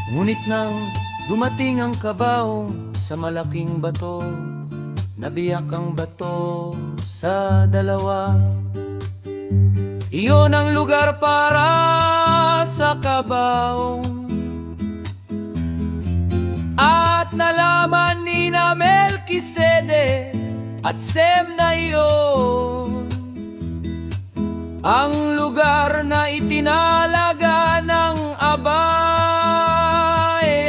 Ngunit nang dumating ang kabaong sa malaking bato, nabiyak ang bato sa dalawa. Iyon ang lugar para sa kabaong. At nalaman ni na Melchizedek at Sem na iyon ang lugar na itinalaga ng Abay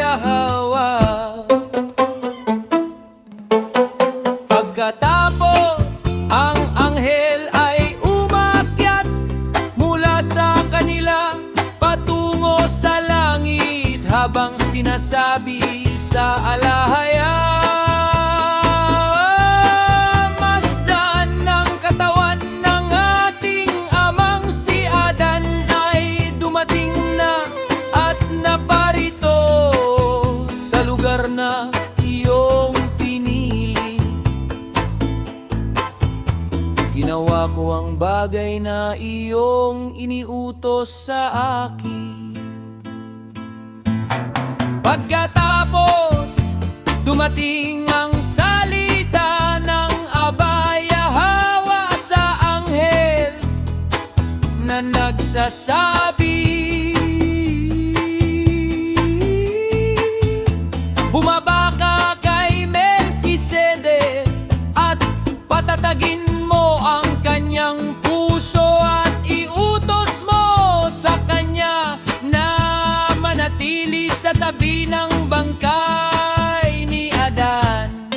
Yahwa. Pagkatapos ang anghel ay umakyat mula sa kanila patungo sa langit, habang sinasabi sa alahayang, masdan ng katawan ng ating amang si Adan ay dumating na at naparito sa lugar na iyong pinili. Ginawa ko ang bagay na iyong iniutos sa akin. Pagkatapos dumating ang salita ng Abay Yahwa sa anghel na nagsasabi, bumaba ka kay Melchizedek at patatagin mo ang kanyang puso at iutos mo sa kanya na manatili sa tabi ng bangkay ni Adan.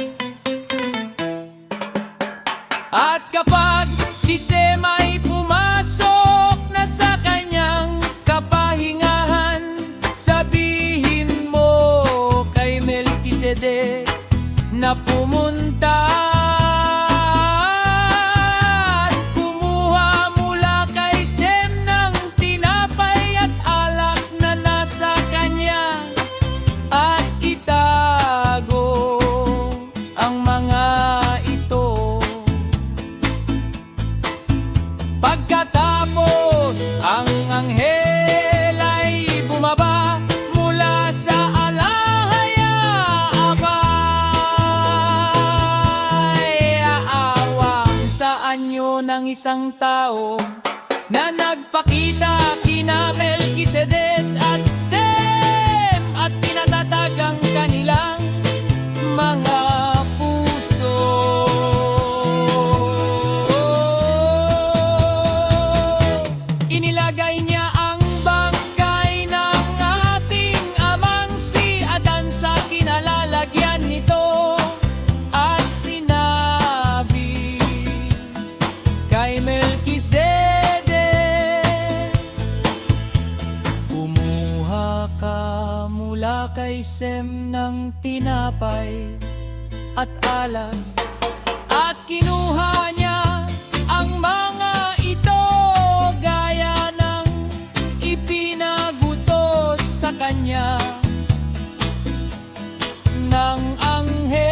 At kapag si Sem ay pumasok na sa kanyang kapahingahan, sabihin mo kay Melchizedek na pumunta at kumuha mula kay Sem ng tinapay at alak na nasa kanya, at itago ang mga ito. Pagkatapos ang anghel ay bumaba mula sa alahaya, Abay Yahwa sa anyo ng isang tao na nagpakita kina Melchizedek at Sem at pinatatag ang kanilang mga puso. Inilagay niya ang bangkay ng ating amang si Adan sa kinalalagyan nito at sinabi kay Melchizedek, kumuha ka mula kay Sem ng tinapay at alak, at kinuha niya ang mga ito gaya ng ipinagutos sa kanya ng anghel.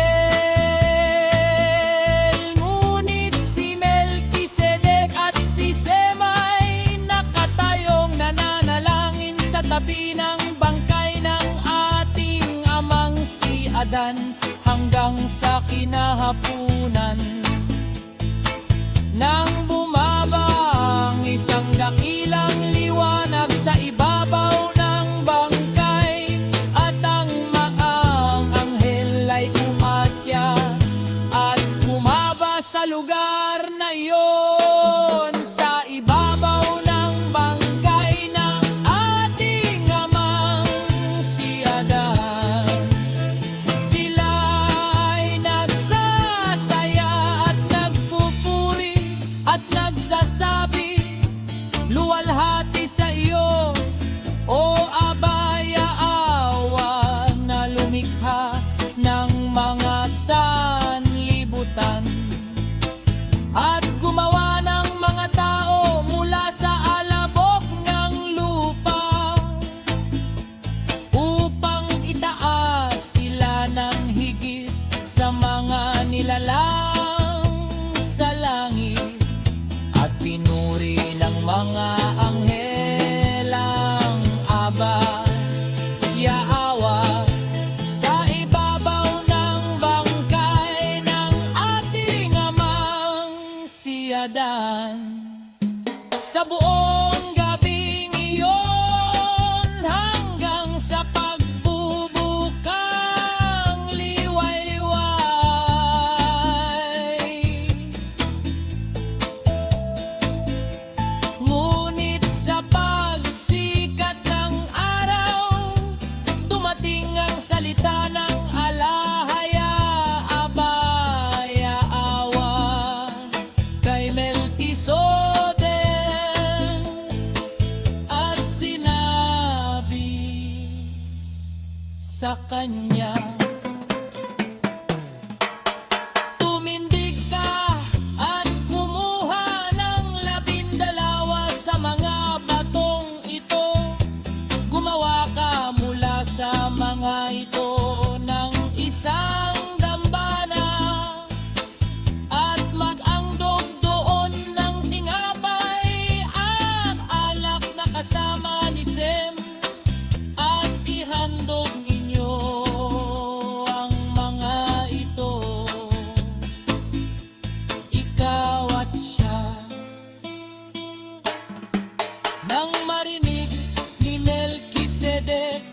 Ngunit si Melchizedek at si Sem ay nakatayong nananalangin sa tabi ng bangkay ng ating amang si Adan hanggang sa kinahapunan. Nang bumaba ang isang dakilang liwanag sa ibabaw ng bangkay, at ang maang anghel ay umakyat at bumaba sa lugar na iyon, sa ibabaw ng bangkay ng ating amang si Adan. Sila'y nagsasaya at nagpupuri at nagsasabi, luwalhati sa iyo sa kanya. Tumindig ka at kumuha ng 12 sa mga batong ito. Gumawa ka mula sa mga ito ng isang dambana at mag-andog doon ng tinapay at alak na kasama ni Sem at ihandog ninyo ang mga ito, ikaw at siya. Nang marinig ni Melkisedek